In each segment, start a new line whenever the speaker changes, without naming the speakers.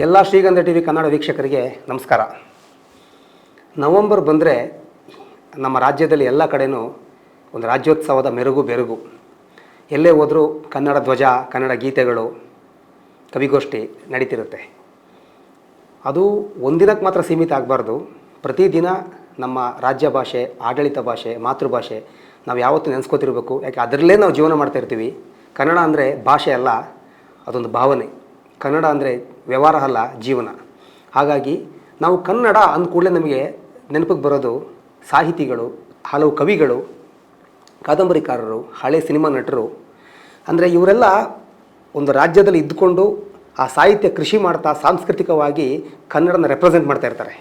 ಎಲ್ಲ ಶ್ರೀಗಂಧ ಟಿವಿ ಕನ್ನಡ ವೀಕ್ಷಕರಿಗೆ ನಮಸ್ಕಾರ. ನವೆಂಬರ್ ಬಂದರೆ ನಮ್ಮ ರಾಜ್ಯದಲ್ಲಿ ಎಲ್ಲ ಕಡೆಯೂ ಒಂದು ರಾಜ್ಯೋತ್ಸವದ ಮೆರುಗು ಬೆರುಗು. ಎಲ್ಲೇ ಹೋದರೂ ಕನ್ನಡ ಧ್ವಜ, ಕನ್ನಡ ಗೀತೆಗಳು, ಕವಿಗೋಷ್ಠಿ ನಡೀತಿರುತ್ತೆ. ಅದು ಒಂದಿನಕ್ಕೆ ಮಾತ್ರ ಸೀಮಿತ ಆಗಬಾರ್ದು. ಪ್ರತಿದಿನ ನಮ್ಮ ರಾಜ್ಯ ಭಾಷೆ, ಆಡಳಿತ ಭಾಷೆ, ಮಾತೃಭಾಷೆ ನಾವು ಯಾವತ್ತೂ ನೆನೆಸ್ಕೋತಿರ್ಬೇಕು. ಯಾಕೆ ಅದರಲ್ಲೇ ನಾವು ಜೀವನ ಮಾಡ್ತಾಯಿರ್ತೀವಿ. ಕನ್ನಡ ಅಂದರೆ ಭಾಷೆ ಅಲ್ಲ, ಅದೊಂದು ಭಾವನೆ. ಕನ್ನಡ ಅಂದರೆ ವ್ಯವಹಾರ ಅಲ್ಲ, ಜೀವನ. ಹಾಗಾಗಿ ನಾವು ಕನ್ನಡ ಅಂದ ಕೂಡಲೇ ನಮಗೆ ನೆನಪಿಗೆ ಬರೋದು ಸಾಹಿತಿಗಳು, ಹಲವು ಕವಿಗಳು, ಕಾದಂಬರಿಕಾರರು, ಹಳೆ ಸಿನಿಮಾ ನಟರು. ಅಂದರೆ ಇವರೆಲ್ಲ ಒಂದು ರಾಜ್ಯದಲ್ಲಿ ಇದ್ದುಕೊಂಡು ಆ ಸಾಹಿತ್ಯ ಕೃಷಿ ಮಾಡ್ತಾ ಸಾಂಸ್ಕೃತಿಕವಾಗಿ ಕನ್ನಡನ ರೆಪ್ರೆಸೆಂಟ್ ಮಾಡ್ತಾ ಇರ್ತಾರೆ.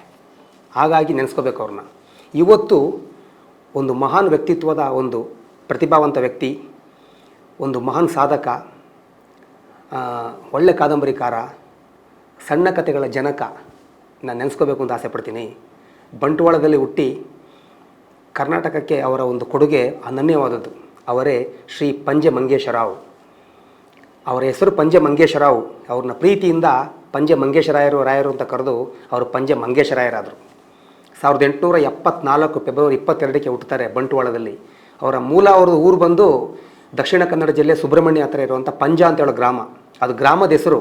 ಹಾಗಾಗಿ ನೆನೆಸ್ಕೋಬೇಕು ಅವ್ರನ್ನ. ಇವತ್ತು ಒಂದು ಮಹಾನ್ ವ್ಯಕ್ತಿತ್ವದ ಒಂದು ಪ್ರತಿಭಾವಂತ ವ್ಯಕ್ತಿ, ಒಂದು ಮಹಾನ್ ಸಾಧಕ, ಒಳ್ಳೆ ಕಾದಂಬರಿಕಾರ, ಸಣ್ಣ ಕಥೆಗಳ ಜನಕ ನಾನು ನೆನೆಸ್ಕೋಬೇಕು ಅಂತ ಆಸೆ ಪಡ್ತೀನಿ. ಬಂಟ್ವಾಳದಲ್ಲಿ ಹುಟ್ಟಿ ಕರ್ನಾಟಕಕ್ಕೆ ಅವರ ಒಂದು ಕೊಡುಗೆ ಅನನ್ಯವಾದದ್ದು. ಅವರೇ ಶ್ರೀ ಪಂಜೆ ಮಂಗೇಶರಾವ್. ಅವರ ಹೆಸರು ಪಂಜೆ ಮಂಗೇಶರಾವ್. ಅವ್ರನ್ನ ಪ್ರೀತಿಯಿಂದ ಪಂಜೆ ಮಂಗೇಶರಾಯರು ಅಂತ ಕರೆದು ಅವರು ಪಂಜೆ ಮಂಗೇಶರಾಯರಾದರು. 1874 ಫೆಬ್ರವರಿ 22ಕ್ಕೆ ಹುಟ್ಟುತ್ತಾರೆ ಬಂಟ್ವಾಳದಲ್ಲಿ. ಅವರ ಮೂಲ ಅವ್ರದ್ದು ಊರು ಬಂದು ದಕ್ಷಿಣ ಕನ್ನಡ ಜಿಲ್ಲೆ ಸುಬ್ರಹ್ಮಣ್ಯ ಹತ್ರ ಇರುವಂಥ ಪಂಜ ಅಂತ ಹೇಳೋ ಗ್ರಾಮ. ಅದು ಗ್ರಾಮದ ಹೆಸರು.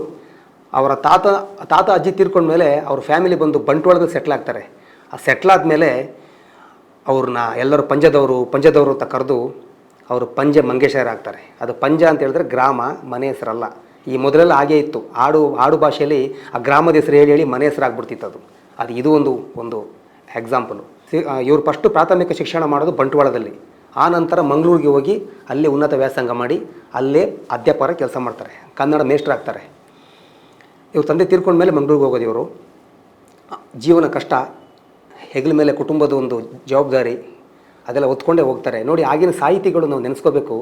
ಅವರ ತಾತ ಅಜ್ಜಿ ತೀರ್ಕೊಂಡ್ಮೇಲೆ ಅವ್ರ ಫ್ಯಾಮಿಲಿ ಬಂದು ಬಂಟ್ವಾಳದಲ್ಲಿ ಸೆಟ್ಲ್ ಆಗ್ತಾರೆ. ಆ ಸೆಟ್ಲ್ ಆದಮೇಲೆ ಅವ್ರನ್ನ ಎಲ್ಲರೂ ಪಂಜದವರು ಅಂತ ಕರೆದು ಅವರು ಪಂಜೆ ಮಂಗೇಶರಾಗ್ತಾರೆ. ಅದು ಪಂಜ ಅಂತ ಹೇಳಿದ್ರೆ ಗ್ರಾಮ, ಮನೆ ಹೆಸರಲ್ಲ. ಈ ಮೊದಲೆಲ್ಲ ಹಾಗೇ ಇತ್ತು. ಆಡು ಭಾಷೆಯಲ್ಲಿ ಆ ಗ್ರಾಮದ ಹೆಸರು ಹೇಳಿ ಮನೆ ಹೆಸರಾಗ್ಬಿಡ್ತಿತ್ತು. ಅದು ಇದು ಒಂದು ಎಕ್ಸಾಂಪಲು. ಇವರು ಫಸ್ಟು ಪ್ರಾಥಮಿಕ ಶಿಕ್ಷಣ ಮಾಡೋದು ಬಂಟ್ವಾಳದಲ್ಲಿ. ಆ ನಂತರ ಮಂಗಳೂರಿಗೆ ಹೋಗಿ ಅಲ್ಲೇ ಉನ್ನತ ವ್ಯಾಸಂಗ ಮಾಡಿ ಅಲ್ಲೇ ಅಧ್ಯಾಪಕರ ಕೆಲಸ ಮಾಡ್ತಾರೆ, ಕನ್ನಡ ಮೇಷ್ಟ್ರಾಗ್ತಾರೆ. ಇವ್ರ ತಂದೆ ತೀರ್ಕೊಂಡ್ಮೇಲೆ ಮಂಗಳೂರಿಗೆ ಹೋಗೋದು ಇವರು. ಜೀವನ ಕಷ್ಟ, ಹೆಗಲ ಮೇಲೆ ಕುಟುಂಬದ ಒಂದು ಜವಾಬ್ದಾರಿ ಅದೆಲ್ಲ ಹೊತ್ಕೊಂಡೇ ಹೋಗ್ತಾರೆ. ನೋಡಿ, ಆಗಿನ ಸಾಹಿತಿಗಳು ನಾವು ನೆನೆಸ್ಕೋಬೇಕು.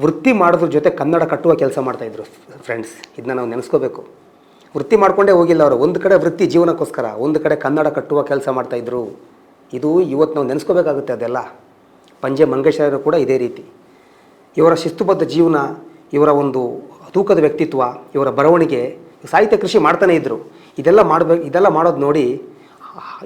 ವೃತ್ತಿ ಮಾಡೋದ್ರ ಜೊತೆ ಕನ್ನಡ ಕಟ್ಟುವ ಕೆಲಸ ಮಾಡ್ತಾಯಿದ್ರು ಫ್ರೆಂಡ್ಸ್. ಇದನ್ನ ನಾವು ನೆನೆಸ್ಕೋಬೇಕು. ವೃತ್ತಿ ಮಾಡ್ಕೊಂಡೇ ಹೋಗಿಲ್ಲ ಅವರು. ಒಂದು ಕಡೆ ವೃತ್ತಿ ಜೀವನಕ್ಕೋಸ್ಕರ, ಒಂದು ಕಡೆ ಕನ್ನಡ ಕಟ್ಟುವ ಕೆಲಸ ಮಾಡ್ತಾಯಿದ್ರು. ಇದು ಇವತ್ತು ನಾವು ನೆನೆಸ್ಕೋಬೇಕಾಗುತ್ತೆ. ಅದೆಲ್ಲ ಪಂಜೆ ಮಂಗೇಶರಾಯರು ಕೂಡ ಇದೇ ರೀತಿ. ಇವರ ಶಿಸ್ತುಬದ್ಧ ಜೀವನ, ಇವರ ಒಂದು ತೂಕದ ವ್ಯಕ್ತಿತ್ವ, ಇವರ ಬರವಣಿಗೆ, ಸಾಹಿತ್ಯ ಕೃಷಿ ಮಾಡ್ತಾನೇ ಇದ್ದರು. ಇದೆಲ್ಲ ಮಾಡೋದು ನೋಡಿ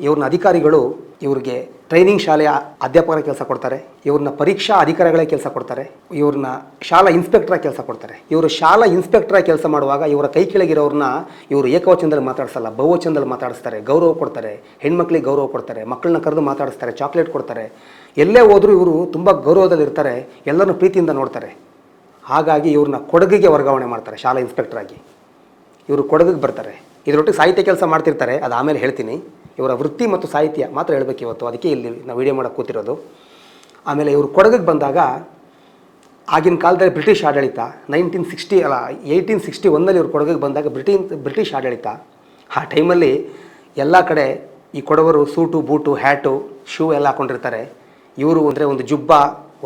ಇವ್ರನ್ನ ಅಧಿಕಾರಿಗಳು ಇವ್ರಿಗೆ ಟ್ರೈನಿಂಗ್ ಶಾಲೆಯ ಅಧ್ಯಾಪಕರ ಕೆಲಸ ಕೊಡ್ತಾರೆ, ಇವ್ರನ್ನ ಪರೀಕ್ಷಾ ಅಧಿಕಾರಿಗಳೇ ಕೆಲಸ ಕೊಡ್ತಾರೆ, ಇವ್ರನ್ನ ಶಾಲಾ ಇನ್ಸ್ಪೆಕ್ಟ್ರಾಗಿ ಕೆಲಸ ಕೊಡ್ತಾರೆ. ಇವರು ಶಾಲಾ ಇನ್ಸ್ಪೆಕ್ಟ್ರಾಗಿ ಕೆಲಸ ಮಾಡುವಾಗ ಇವರ ಕೈ ಕೆಳಗಿರೋರನ್ನ ಇವರು ಏಕವಚನದಲ್ಲಿ ಮಾತಾಡಿಸಲ್ಲ, ಬಹುವಚನದಲ್ಲಿ ಮಾತಾಡಿಸ್ತಾರೆ. ಗೌರವ ಕೊಡ್ತಾರೆ, ಹೆಣ್ಮಕ್ಳಿಗೆ ಗೌರವ ಕೊಡ್ತಾರೆ, ಮಕ್ಕಳನ್ನ ಕರೆದು ಮಾತಾಡಿಸ್ತಾರೆ, ಚಾಕ್ಲೇಟ್ ಕೊಡ್ತಾರೆ. ಎಲ್ಲೇ ಹೋದರೂ ಇವರು ತುಂಬ ಗೌರವದಲ್ಲಿರ್ತಾರೆ, ಎಲ್ಲರನ್ನೂ ಪ್ರೀತಿಯಿಂದ ನೋಡ್ತಾರೆ. ಹಾಗಾಗಿ ಇವ್ರನ್ನ ಕೊಡಗಿಗೆ ವರ್ಗಾವಣೆ ಮಾಡ್ತಾರೆ ಶಾಲಾ ಇನ್ಸ್ಪೆಕ್ಟ್ರಾಗಿ. ಇವರು ಕೊಡಗಿಗೆ ಬರ್ತಾರೆ. ಇದರೊಟ್ಟಿಗೆ ಸಾಹಿತ್ಯ ಕೆಲಸ ಮಾಡ್ತಿರ್ತಾರೆ, ಅದು ಆಮೇಲೆ ಹೇಳ್ತೀನಿ. ಇವರ ವೃತ್ತಿ ಮತ್ತು ಸಾಹಿತ್ಯ ಮಾತ್ರ ಹೇಳಬೇಕು ಇವತ್ತು, ಅದಕ್ಕೆ ಇಲ್ಲಿ ನಾವು ವಿಡಿಯೋ ಮಾಡೋಕ್ಕೆ ಕೂತಿರೋದು. ಆಮೇಲೆ ಇವರು ಕೊಡಗಿಗೆ ಬಂದಾಗ ಆಗಿನ ಕಾಲದಲ್ಲಿ ಬ್ರಿಟಿಷ್ ಆಡಳಿತ 1861ನಲ್ಲಿ ಇವರು ಕೊಡಗಿಗೆ ಬಂದಾಗ ಬ್ರಿಟಿಷ್ ಆಡಳಿತ. ಆ ಟೈಮಲ್ಲಿ ಎಲ್ಲ ಕಡೆ ಈ ಕೊಡವರು ಸೂಟು, ಬೂಟು, ಹ್ಯಾಟು, ಶೂ ಎಲ್ಲ ಹಾಕ್ಕೊಂಡಿರ್ತಾರೆ. ಇವರು ಅಂದರೆ ಒಂದು ಜುಬ್ಬ,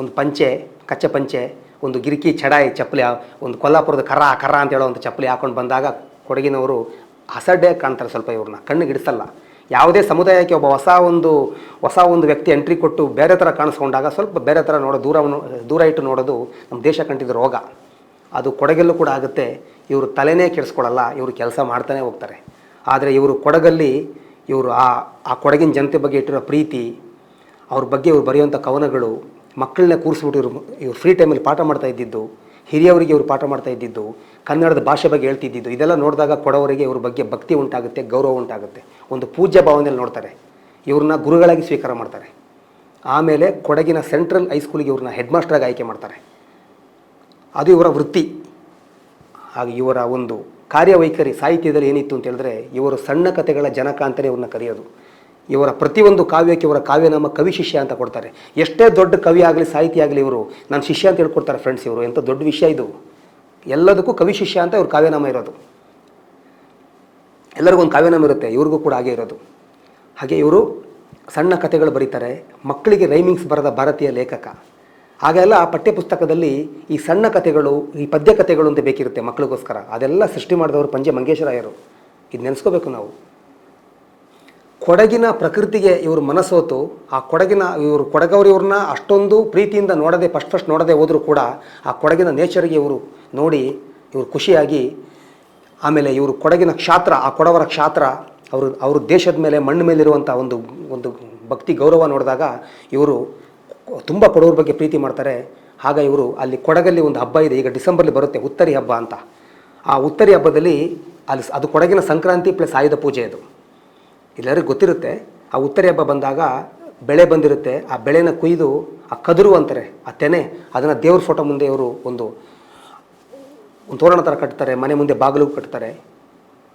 ಒಂದು ಪಂಚೆ, ಕಚ್ಚೆ ಪಂಚೆ, ಒಂದು ಗಿರಿಕಿ ಚಡಾಯಿ ಚಪ್ಪಲಿ, ಒಂದು ಕೊಲ್ಲಾಪುರದ ಕರ ಅಂತ ಹೇಳೋ ಒಂದು ಚಪ್ಪಲಿ ಹಾಕ್ಕೊಂಡು ಬಂದಾಗ ಕೊಡಗಿನವರು ಅಸಡ್ಡೆ ಕಾಣ್ತಾರೆ. ಸ್ವಲ್ಪ ಇವ್ರನ್ನ ಕಣ್ಣಿಗೆ ಇಡಿಸಲ್ಲ. ಯಾವುದೇ ಸಮುದಾಯಕ್ಕೆ ಒಬ್ಬ ಹೊಸ ಒಂದು ವ್ಯಕ್ತಿ ಎಂಟ್ರಿ ಕೊಟ್ಟು ಬೇರೆ ಥರ ಕಾಣಿಸ್ಕೊಂಡಾಗ ಸ್ವಲ್ಪ ಬೇರೆ ಥರ ದೂರ ಇಟ್ಟು ನೋಡೋದು ನಮ್ಮ ದೇಶ ಕಂಟಿದ್ದ ರೋಗ. ಅದು ಕೊಡಗಲ್ಲೂ ಕೂಡ ಆಗುತ್ತೆ. ಇವರು ತಲೆನೇ ಕೆಡಿಸ್ಕೊಳ್ಳಲ್ಲ, ಇವರು ಕೆಲಸ ಮಾಡ್ತಾನೆ ಹೋಗ್ತಾರೆ. ಆದರೆ ಇವರು ಕೊಡಗಲ್ಲಿ ಇವರು ಆ ಕೊಡಗಿನ ಜನತೆ ಬಗ್ಗೆ ಇಟ್ಟಿರೋ ಪ್ರೀತಿ, ಅವ್ರ ಬಗ್ಗೆ ಇವ್ರು ಬರೆಯುವಂಥ ಕವನಗಳು, ಮಕ್ಕಳನ್ನ ಕೂರಿಸ್ಬಿಟ್ಟು ಇವ್ರು ಫ್ರೀ ಟೈಮಲ್ಲಿ ಪಾಠ ಮಾಡ್ತಾ ಇದ್ದಿದ್ದು, ಹಿರಿಯವರಿಗೆ ಇವರು ಪಾಠ ಮಾಡ್ತಾ ಇದ್ದಿದ್ದು, ಕನ್ನಡದ ಭಾಷೆ ಬಗ್ಗೆ ಹೇಳ್ತಿದ್ದಿದ್ದು, ಇದೆಲ್ಲ ನೋಡಿದಾಗ ಕೊಡವರಿಗೆ ಇವ್ರ ಬಗ್ಗೆ ಭಕ್ತಿ ಉಂಟಾಗುತ್ತೆ, ಗೌರವ ಉಂಟಾಗುತ್ತೆ. ಒಂದು ಪೂಜ್ಯ ಭಾವನೆಯಲ್ಲಿ ನೋಡ್ತಾರೆ. ಇವ್ರನ್ನ ಗುರುಗಳಾಗಿ ಸ್ವೀಕಾರ ಮಾಡ್ತಾರೆ. ಆಮೇಲೆ ಕೊಡಗಿನ ಸೆಂಟ್ರಲ್ ಹೈಸ್ಕೂಲಿಗೆ ಇವ್ರನ್ನ ಹೆಡ್ ಮಾಸ್ಟರಾಗಿ ಆಯ್ಕೆ ಮಾಡ್ತಾರೆ. ಅದು ಇವರ ವೃತ್ತಿ. ಹಾಗೆ ಇವರ ಒಂದು ಕಾರ್ಯವೈಖರಿ ಸಾಹಿತ್ಯದಲ್ಲಿ ಏನಿತ್ತು ಅಂತ ಹೇಳಿದ್ರೆ, ಇವರು ಸಣ್ಣ ಕಥೆಗಳ ಜನಕ ಅಂತಲೇ ಇವ್ರನ್ನ ಕರೆಯೋದು. ಇವರ ಪ್ರತಿಯೊಂದು ಕಾವ್ಯಕ್ಕೆ ಇವರ ಕಾವ್ಯನಾಮ ಕವಿ ಶಿಷ್ಯ ಅಂತ ಕೊಡ್ತಾರೆ. ಎಷ್ಟೇ ದೊಡ್ಡ ಕವಿ ಆಗಲಿ, ಸಾಹಿತಿ ಆಗಲಿ, ಇವರು ನಾನು ಶಿಷ್ಯ ಅಂತ ಹೇಳ್ಕೊಡ್ತಾರೆ ಫ್ರೆಂಡ್ಸ್. ಇವರು ಎಂಥ ದೊಡ್ಡ ವಿಷಯ ಇದು. ಎಲ್ಲದಕ್ಕೂ ಕವಿ ಶಿಷ್ಯ ಅಂತ ಇವ್ರ ಕಾವ್ಯನಾಮ ಇರೋದು. ಎಲ್ಲರಿಗೂ ಒಂದು ಕಾವ್ಯನಾಮ ಇರುತ್ತೆ, ಇವ್ರಿಗೂ ಕೂಡ ಹಾಗೆ ಇರೋದು. ಹಾಗೆ ಇವರು ಸಣ್ಣ ಕಥೆಗಳು ಬರೀತಾರೆ. ಮಕ್ಕಳಿಗೆ ರೈಮಿಂಗ್ಸ್ ಬರೆದ ಭಾರತೀಯ ಲೇಖಕ. ಹಾಗೆಲ್ಲ ಪಠ್ಯಪುಸ್ತಕದಲ್ಲಿ ಈ ಸಣ್ಣ ಕಥೆಗಳು, ಈ ಪದ್ಯ ಕಥೆಗಳು ಅಂತ ಬೇಕಿರುತ್ತೆ ಮಕ್ಕಳಿಗೋಸ್ಕರ. ಅದೆಲ್ಲ ಸೃಷ್ಟಿ ಮಾಡಿದವರು ಪಂಜೆ ಮಂಗೇಶರಾಯರು. ಇದು ನೆನೆಸ್ಕೋಬೇಕು ನಾವು. ಕೊಡಗಿನ ಪ್ರಕೃತಿಗೆ ಇವರು ಮನಸೋತು ಆ ಕೊಡಗವರು ಇವ್ರನ್ನ ಅಷ್ಟೊಂದು ಪ್ರೀತಿಯಿಂದ ನೋಡದೆ ಫಸ್ಟ್ ನೋಡದೆ ಹೋದರೂ ಕೂಡ ಆ ಕೊಡಗಿನ ನೇಚರ್ಗೆ ಇವರು ನೋಡಿ ಇವರು ಖುಷಿಯಾಗಿ ಆಮೇಲೆ ಇವರು ಕೊಡಗಿನ ಕ್ಷಾತ್ರ, ಆ ಕೊಡವರ ಕ್ಷಾತ್ರ, ಅವರು ದೇಶದ ಮೇಲೆ ಮಣ್ಣು ಮೇಲಿರುವಂಥ ಒಂದು ಒಂದು ಭಕ್ತಿ ಗೌರವ ನೋಡಿದಾಗ ಇವರು ತುಂಬ ಕೊಡವ್ರ ಬಗ್ಗೆ ಪ್ರೀತಿ ಮಾಡ್ತಾರೆ. ಆಗ ಇವರು ಅಲ್ಲಿ ಕೊಡಗಲ್ಲಿ ಒಂದು ಹಬ್ಬ ಇದೆ, ಈಗ ಡಿಸೆಂಬರ್ಲಿ ಬರುತ್ತೆ, ಉತ್ತರಿ ಹಬ್ಬ ಅಂತ. ಆ ಉತ್ತರಿ ಹಬ್ಬದಲ್ಲಿ ಅದು ಕೊಡಗಿನ ಸಂಕ್ರಾಂತಿ ಪ್ಲಸ್ ಆಯುಧ ಪೂಜೆ. ಅದು ಎಲ್ಲರಿಗೂ ಗೊತ್ತಿರುತ್ತೆ. ಆ ಉತ್ತರಿ ಹಬ್ಬ ಬಂದಾಗ ಬೆಳೆ ಬಂದಿರುತ್ತೆ, ಆ ಬೆಳೆನ ಕೊಯ್ದು ಆ ಕದುರು ಅಂತಾರೆ, ಆ ತೆನೆ, ಅದನ್ನು ದೇವ್ರ ಫೋಟೋ ಮುಂದೆ ಇವರು ಒಂದು ತೋರಣ ಥರ ಕಟ್ತಾರೆ, ಮನೆ ಮುಂದೆ ಬಾಗಿಲು ಕಟ್ತಾರೆ.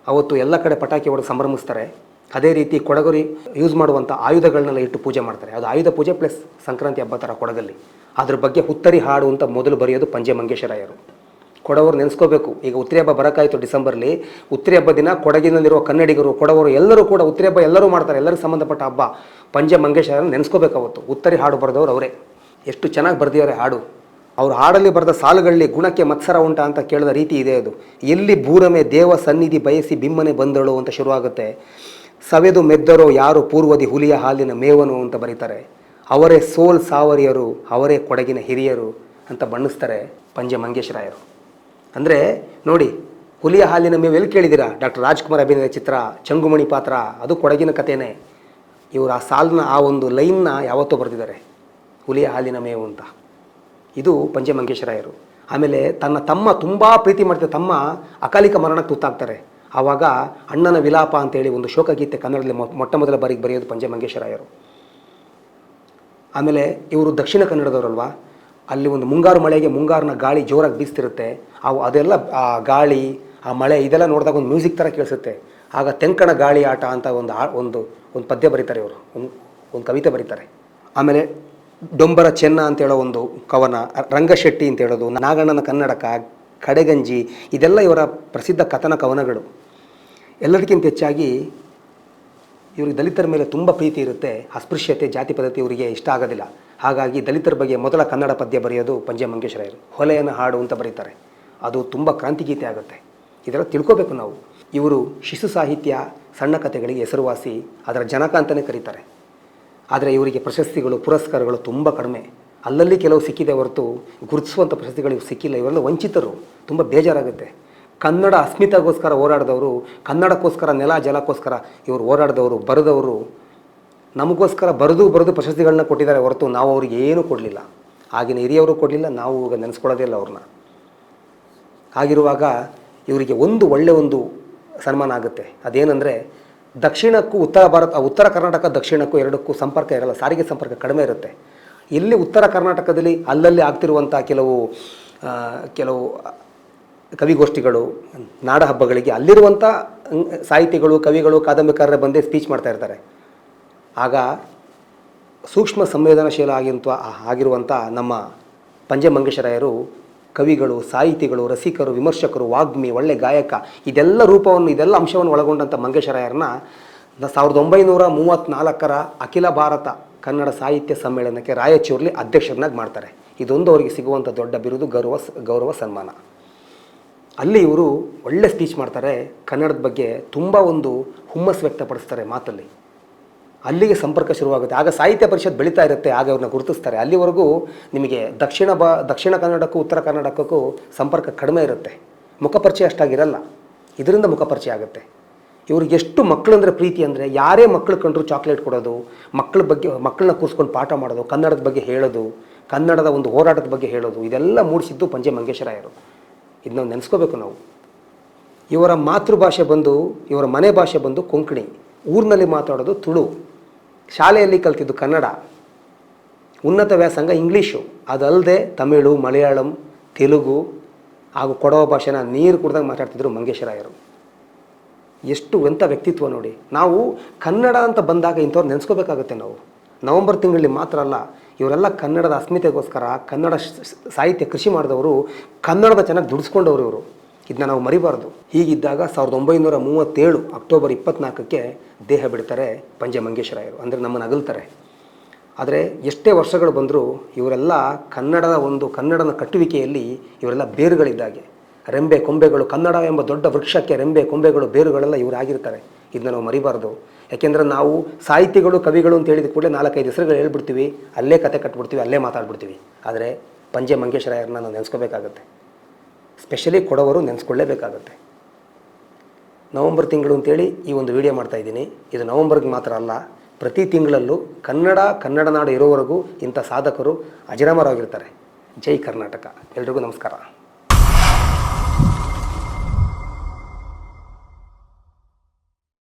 ಅವತ್ತು ಎಲ್ಲ ಕಡೆ ಪಟಾಕಿ ಹೊಡೆದು ಸಂಭ್ರಮಿಸ್ತಾರೆ. ಅದೇ ರೀತಿ ಕೊಡಗರಿ ಯೂಸ್ ಮಾಡುವಂಥ ಆಯುಧಗಳನ್ನೆಲ್ಲ ಇಟ್ಟು ಪೂಜೆ ಮಾಡ್ತಾರೆ. ಅದು ಆಯುಧ ಪೂಜೆ ಪ್ಲಸ್ ಸಂಕ್ರಾಂತಿ ಹಬ್ಬ ಥರ ಕೊಡಗಲ್ಲಿ. ಅದ್ರ ಬಗ್ಗೆ ಹುತ್ತರಿ ಹಾಡು ಅಂತ ಮೊದಲು ಬರೆಯೋದು ಪಂಜೆ ಮಂಗೇಶರಾಯರು. ಕೊಡವರು ನೆನೆಸ್ಕೋಬೇಕು. ಈಗ ಉತ್ತರಿ ಹಬ್ಬ ಬರೋಕ್ಕಾಯಿತು ಡಿಸೆಂಬರ್ಲಿ. ಉತ್ತರಿ ಹಬ್ಬ ದಿನ ಕೊಡಗಿನಲ್ಲಿರುವ ಕನ್ನಡಿಗರು, ಕೊಡವರು ಎಲ್ಲರೂ ಕೂಡ ಉತ್ತರಿ ಹಬ್ಬ ಎಲ್ಲರೂ ಮಾಡ್ತಾರೆ, ಎಲ್ಲರಿಗೂ ಸಂಬಂಧಪಟ್ಟ ಹಬ್ಬ. ಪಂಜೆ ಮಂಗೇಶರಾಯರನ್ನು ನೆನೆಸ್ಕೋಬೇಕು. ಅವತ್ತು ಉತ್ತರಿ ಹಾಡು ಬರೆದವರು ಅವರೇ. ಎಷ್ಟು ಚೆನ್ನಾಗಿ ಬರೆದಿದ್ದಾರೆ ಹಾಡು. ಅವ್ರು ಹಾಡಲ್ಲಿ ಬರೆದ ಸಾಲುಗಳಲ್ಲಿ ಗುಣಕ್ಕೆ ಮತ್ಸರ ಉಂಟ ಅಂತ ಕೇಳಿದ ರೀತಿ ಇದೆ ಅದು. ಎಲ್ಲಿ ಭೂರಮೆ ದೇವ ಸನ್ನಿಧಿ ಬಯಸಿ ಬಿಮ್ಮನೆ ಬಂದಳು ಅಂತ ಶುರುವಾಗುತ್ತೆ. ಸವೆದು ಮೆದ್ದರೋ ಯಾರು ಪೂರ್ವದಿ ಹುಲಿಯ ಹಾಲಿನ ಮೇವನು ಅಂತ ಬರೀತಾರೆ. ಅವರೇ ಸೋಲ್ ಸಾವರಿಯರು, ಅವರೇ ಕೊಡಗಿನ ಹಿರಿಯರು ಅಂತ ಬಣ್ಣಿಸ್ತಾರೆ ಪಂಜೆ ಮಂಗೇಶರಾಯರು. ಅಂದರೆ ನೋಡಿ, ಹುಲಿಯ ಹಾಲಿನ ಮೇವು ಎಲ್ಲಿ ಕೇಳಿದ್ದೀರಾ? ಡಾಕ್ಟರ್ ರಾಜ್ಕುಮಾರ್ ಅಭಿನಯದ ಚಿತ್ರ ಚಂಗುಮಣಿ ಪಾತ್ರ, ಅದು ಕೊಡಗಿನ ಕಥೆನೇ. ಇವರು ಆ ಸಾಲನ್ನ, ಆ ಒಂದು ಲೈನ್ನ ಯಾವತ್ತೂ ಬರೆದಿದ್ದಾರೆ, ಹುಲಿಯ ಹಾಲಿನ ಮೇವು ಅಂತ. ಇದು ಪಂಜೆ ಮಂಗೇಶರಾಯರು. ಆಮೇಲೆ ತನ್ನ ತಮ್ಮ ತುಂಬ ಪ್ರೀತಿ ಮಾಡ್ತಿದ್ದ ತಮ್ಮ ಅಕಾಲಿಕ ಮರಣಕ್ಕೆ ತುತ್ತಾಗ್ತಾರೆ. ಆವಾಗ ಅಣ್ಣನ ವಿಲಾಪ ಅಂತೇಳಿ ಒಂದು ಶೋಕಗೀತೆ ಕನ್ನಡದಲ್ಲಿ ಮೊಟ್ಟ ಮೊದಲ ಬಾರಿಗೆ ಬರೆಯೋದು ಪಂಜೆ ಮಂಗೇಶರಾಯರು. ಆಮೇಲೆ ಇವರು ದಕ್ಷಿಣ ಕನ್ನಡದವರಲ್ವಾ, ಅಲ್ಲಿ ಒಂದು ಮುಂಗಾರು ಮಳೆಗೆ ಮುಂಗಾರಿನ ಗಾಳಿ ಜೋರಾಗಿ ಬೀಸ್ತಿರುತ್ತೆ. ಅದೆಲ್ಲ ಆ ಗಾಳಿ, ಆ ಮಳೆ ಇದೆಲ್ಲ ನೋಡಿದಾಗ ಒಂದು ಮ್ಯೂಸಿಕ್ ಥರ ಕೇಳಿಸುತ್ತೆ. ಆಗ ತೆಂಕಣ ಗಾಳಿ ಆಟ ಅಂತ ಒಂದು ಪದ್ಯ ಬರೀತಾರೆ ಇವರು, ಒಂದು ಕವಿತೆ ಬರೀತಾರೆ. ಆಮೇಲೆ ಡೊಂಬರ ಚೆನ್ನ ಅಂತೇಳೋ ಒಂದು ಕವನ, ರಂಗಶೆಟ್ಟಿ ಅಂತ ಹೇಳೋದು, ನಾಗಣ್ಣನ ಕನ್ನಡಕ, ಕಡೆಗಂಜಿ, ಇದೆಲ್ಲ ಇವರ ಪ್ರಸಿದ್ಧ ಕಥನ ಕವನಗಳು. ಎಲ್ಲದಕ್ಕಿಂತ ಹೆಚ್ಚಾಗಿ ಇವ್ರಿಗೆ ದಲಿತರ ಮೇಲೆ ತುಂಬ ಪ್ರೀತಿ ಇರುತ್ತೆ. ಅಸ್ಪೃಶ್ಯತೆ, ಜಾತಿ ಪದ್ಧತಿ ಇವರಿಗೆ ಇಷ್ಟ ಆಗೋದಿಲ್ಲ. ಹಾಗಾಗಿ ದಲಿತರ ಬಗ್ಗೆ ಮೊದಲ ಕನ್ನಡ ಪದ್ಯ ಬರೆಯೋದು ಪಂಜೆ ಮಂಗೇಶರಾಯರು. ಹೊಲೆಯನ್ನು ಹಾಡು ಅಂತ ಬರೀತಾರೆ. ಅದು ತುಂಬ ಕ್ರಾಂತಿಗೀತೆ ಆಗುತ್ತೆ. ಇದೆಲ್ಲ ತಿಳ್ಕೋಬೇಕು ನಾವು. ಇವರು ಶಿಶು ಸಾಹಿತ್ಯ, ಸಣ್ಣ ಕಥೆಗಳಿಗೆ ಹೆಸರುವಾಸಿ, ಅದರ ಜನಕ ಅಂತಲೇ ಕರೀತಾರೆ. ಆದರೆ ಇವರಿಗೆ ಪ್ರಶಸ್ತಿಗಳು, ಪುರಸ್ಕಾರಗಳು ತುಂಬ ಕಡಿಮೆ. ಅಲ್ಲಲ್ಲಿ ಕೆಲವು ಸಿಕ್ಕಿದೆ ಹೊರತು ಗುರುತಿಸುವಂಥ ಪ್ರಶಸ್ತಿಗಳು ಇವು ಸಿಕ್ಕಿಲ್ಲ. ಇವರೆಲ್ಲ ವಂಚಿತರು. ತುಂಬ ಬೇಜಾರಾಗುತ್ತೆ. ಕನ್ನಡ ಅಸ್ಮಿತೆಗೋಸ್ಕರ ಹೋರಾಡಿದವರು, ಕನ್ನಡಕ್ಕೋಸ್ಕರ, ನೆಲ ಜಲಕ್ಕೋಸ್ಕರ ಇವರು ಹೋರಾಡಿದವರು, ಬರೆದವರು, ನಮಗೋಸ್ಕರ ಬರೆದು ಪ್ರಶಸ್ತಿಗಳನ್ನ ಕೊಟ್ಟಿದ್ದಾರೆ ಹೊರತು ನಾವು ಅವ್ರಿಗೆ ಏನೂ ಕೊಡಲಿಲ್ಲ. ಆಗಿನ ಹಿರಿಯವರು ಕೊಡಲಿಲ್ಲ, ನಾವು ಈಗ ನೆನೆಸ್ಕೊಳ್ಳೋದೇ ಇಲ್ಲ ಅವ್ರನ್ನ. ಹಾಗಿರುವಾಗ ಇವರಿಗೆ ಒಂದು ಸನ್ಮಾನ ಆಗುತ್ತೆ. ಅದೇನೆಂದರೆ, ದಕ್ಷಿಣಕ್ಕೂ ಉತ್ತರ ಕರ್ನಾಟಕ ದಕ್ಷಿಣಕ್ಕೂ ಎರಡಕ್ಕೂ ಸಂಪರ್ಕ ಇರಲ್ಲ, ಸಾರಿಗೆ ಸಂಪರ್ಕ ಕಡಿಮೆ ಇರುತ್ತೆ. ಇಲ್ಲಿ ಉತ್ತರ ಕರ್ನಾಟಕದಲ್ಲಿ ಅಲ್ಲಲ್ಲಿ ಆಗ್ತಿರುವಂಥ ಕೆಲವು ಕವಿಗೋಷ್ಠಿಗಳು, ನಾಡ ಹಬ್ಬಗಳಿಗೆ ಅಲ್ಲಿರುವಂಥ ಸಾಹಿತಿಗಳು, ಕವಿಗಳು, ಕಾದಂಬರಿಕಾರರೇ ಬಂದೇ ಸ್ಪೀಚ್ ಮಾಡ್ತಾ ಇರ್ತಾರೆ. ಆಗ ಸೂಕ್ಷ್ಮ ಸಂವೇದನಾಶೀಲ ಆಗಿರುವಂಥ ನಮ್ಮ ಪಂಜೆ ಮಂಗೇಶರಾಯರು ಕವಿಗಳು, ಸಾಹಿತಿಗಳು, ರಸಿಕರು, ವಿಮರ್ಶಕರು, ವಾಗ್ಮಿ, ಒಳ್ಳೆ ಗಾಯಕ, ಇದೆಲ್ಲ ಅಂಶವನ್ನು ಒಳಗೊಂಡಂಥ ಮಂಗೇಶರಾಯರನ್ನ 1934 ಅಖಿಲ ಭಾರತ ಕನ್ನಡ ಸಾಹಿತ್ಯ ಸಮ್ಮೇಳನಕ್ಕೆ ರಾಯಚೂರಲ್ಲಿ ಅಧ್ಯಕ್ಷರನ್ನಾಗಿ ಮಾಡ್ತಾರೆ. ಇದೊಂದು ಅವರಿಗೆ ಸಿಗುವಂಥ ದೊಡ್ಡ ಬಿರುದು, ಗೌರವ ಸನ್ಮಾನ. ಅಲ್ಲಿ ಇವರು ಒಳ್ಳೆ ಸ್ಪೀಚ್ ಮಾಡ್ತಾರೆ. ಕನ್ನಡದ ಬಗ್ಗೆ ತುಂಬ ಒಂದು ಹುಮ್ಮಸ್ಸು ವ್ಯಕ್ತಪಡಿಸ್ತಾರೆ ಮಾತಲ್ಲಿ. ಅಲ್ಲಿಗೆ ಸಂಪರ್ಕ ಶುರುವಾಗುತ್ತೆ. ಆಗ ಸಾಹಿತ್ಯ ಪರಿಷತ್ ಬೆಳೀತಾ ಇರುತ್ತೆ. ಆಗ ಅವ್ರನ್ನ ಗುರುತಿಸ್ತಾರೆ. ಅಲ್ಲಿವರೆಗೂ ನಿಮಗೆ ದಕ್ಷಿಣ ಕನ್ನಡಕ್ಕೂ ಉತ್ತರ ಕನ್ನಡಕ್ಕೂ ಸಂಪರ್ಕ ಕಡಿಮೆ ಇರುತ್ತೆ. ಮುಖಪರಿಚಯ ಅಷ್ಟಾಗಿರಲ್ಲ. ಇದರಿಂದ ಮುಖಪರಿಚಯ ಆಗುತ್ತೆ. ಇವ್ರಿಗೆ ಎಷ್ಟು ಮಕ್ಕಳಂದರೆ ಪ್ರೀತಿ ಅಂದರೆ, ಯಾರೇ ಮಕ್ಕಳು ಕಂಡ್ರು ಚಾಕ್ಲೇಟ್ ಕೊಡೋದು, ಮಕ್ಕಳನ್ನ ಕೂರಿಸ್ಕೊಂಡು ಪಾಠ ಮಾಡೋದು, ಕನ್ನಡದ ಬಗ್ಗೆ ಹೇಳೋದು, ಕನ್ನಡದ ಒಂದು ಹೋರಾಟದ ಬಗ್ಗೆ ಹೇಳೋದು, ಇದೆಲ್ಲ ಮೂಡಿಸಿದ್ದು ಪಂಜೆ ಮಂಗೇಶರಾಯರು. ಇದನ್ನ ನೆನೆಸ್ಕೋಬೇಕು ನಾವು. ಇವರ ಮಾತೃಭಾಷೆ ಬಂದು, ಇವರ ಮನೆ ಭಾಷೆ ಬಂದು ಕೊಂಕಣಿ, ಊರಿನಲ್ಲಿ ಮಾತಾಡೋದು ತುಳು, ಶಾಲೆಯಲ್ಲಿ ಕಲ್ತಿದ್ದು ಕನ್ನಡ, ಉನ್ನತ ವ್ಯಾಸಂಗ ಇಂಗ್ಲೀಷು, ಅದಲ್ಲದೆ ತಮಿಳು, ಮಲಯಾಳಂ, ತೆಲುಗು ಹಾಗೂ ಕೊಡವ ಭಾಷೆನ ನೀರು ಕುಡ್ದಾಗ ಮಾತಾಡ್ತಿದ್ರು ಮಂಗೇಶರಾಯರು. ಎಂಥ ವ್ಯಕ್ತಿತ್ವ ನೋಡಿ. ನಾವು ಕನ್ನಡ ಅಂತ ಬಂದಾಗ ಇಂಥವ್ರು ನೆನೆಸ್ಕೋಬೇಕಾಗುತ್ತೆ ನಾವು. ನವಂಬರ್ ತಿಂಗಳಲ್ಲಿ ಮಾತ್ರ ಅಲ್ಲ, ಇವರೆಲ್ಲ ಕನ್ನಡದ ಅಸ್ಮಿತೆಗೋಸ್ಕರ ಕನ್ನಡ ಸಾಹಿತ್ಯ ಕೃಷಿ ಮಾಡಿದವರು, ಕನ್ನಡದ ಚೆನ್ನಾಗಿ ದುಡಿಸ್ಕೊಂಡವರು ಇವರು. ಇದನ್ನ ನಾವು ಮರಿಬಾರ್ದು. ಹೀಗಿದ್ದಾಗ 1937 ಅಕ್ಟೋಬರ್ 24ಕ್ಕೆ ದೇಹ ಬಿಡ್ತಾರೆ ಪಂಜೆ ಮಂಗೇಶರಾಯರು. ಅಂದರೆ ನಮ್ಮನ್ನು ಅಗಲ್ತಾರೆ. ಆದರೆ ಎಷ್ಟೇ ವರ್ಷಗಳು ಬಂದರೂ ಇವರೆಲ್ಲ ಕನ್ನಡದ ಕಟ್ಟುವಿಕೆಯಲ್ಲಿ ಇವರೆಲ್ಲ ಬೇರುಗಳಿದ್ದಾಗೆ, ರೆಂಬೆ ಕೊಂಬೆಗಳು. ಕನ್ನಡ ಎಂಬ ದೊಡ್ಡ ವೃಕ್ಷಕ್ಕೆ ರೆಂಬೆ ಕೊಂಬೆಗಳು, ಬೇರುಗಳೆಲ್ಲ ಇವರಾಗಿರ್ತಾರೆ. ಇದನ್ನ ನಾವು ಮರಿಬಾರ್ದು. ಯಾಕೆಂದರೆ ನಾವು ಸಾಹಿತಿಗಳು, ಕವಿಗಳು ಅಂತ ಹೇಳಿದ ಕೂಡಲೇ 4-5 ಹೆಸರುಗಳು ಹೇಳ್ಬಿಡ್ತೀವಿ, ಅಲ್ಲೇ ಕತೆ ಕಟ್ಬಿಡ್ತೀವಿ, ಅಲ್ಲೇ ಮಾತಾಡ್ಬಿಡ್ತೀವಿ. ಆದರೆ ಪಂಜೆ ಮಂಗೇಶರಾಯರನ್ನ ನಾವು ನೆನೆಸ್ಕೋಬೇಕಾಗತ್ತೆ. ಸ್ಪೆಷಲಿ ಕೊಡವರು ನೆನೆಸ್ಕೊಳ್ಳೇಬೇಕಾಗತ್ತೆ. ನವಂಬರ್ ತಿಂಗಳು ಅಂತೇಳಿ ಈ ಒಂದು ವಿಡಿಯೋ ಮಾಡ್ತಾಯಿದ್ದೀನಿ. ಇದು ನವಂಬರ್ಗೆ ಮಾತ್ರ ಅಲ್ಲ, ಪ್ರತಿ ತಿಂಗಳಲ್ಲೂ ಕನ್ನಡ ನಾಡು ಇರೋವರೆಗೂ ಇಂಥ ಸಾಧಕರು ಅಜರಾಮರವಾಗಿರ್ತಾರೆ. ಜೈ ಕರ್ನಾಟಕ. ಎಲ್ರಿಗೂ ನಮಸ್ಕಾರ.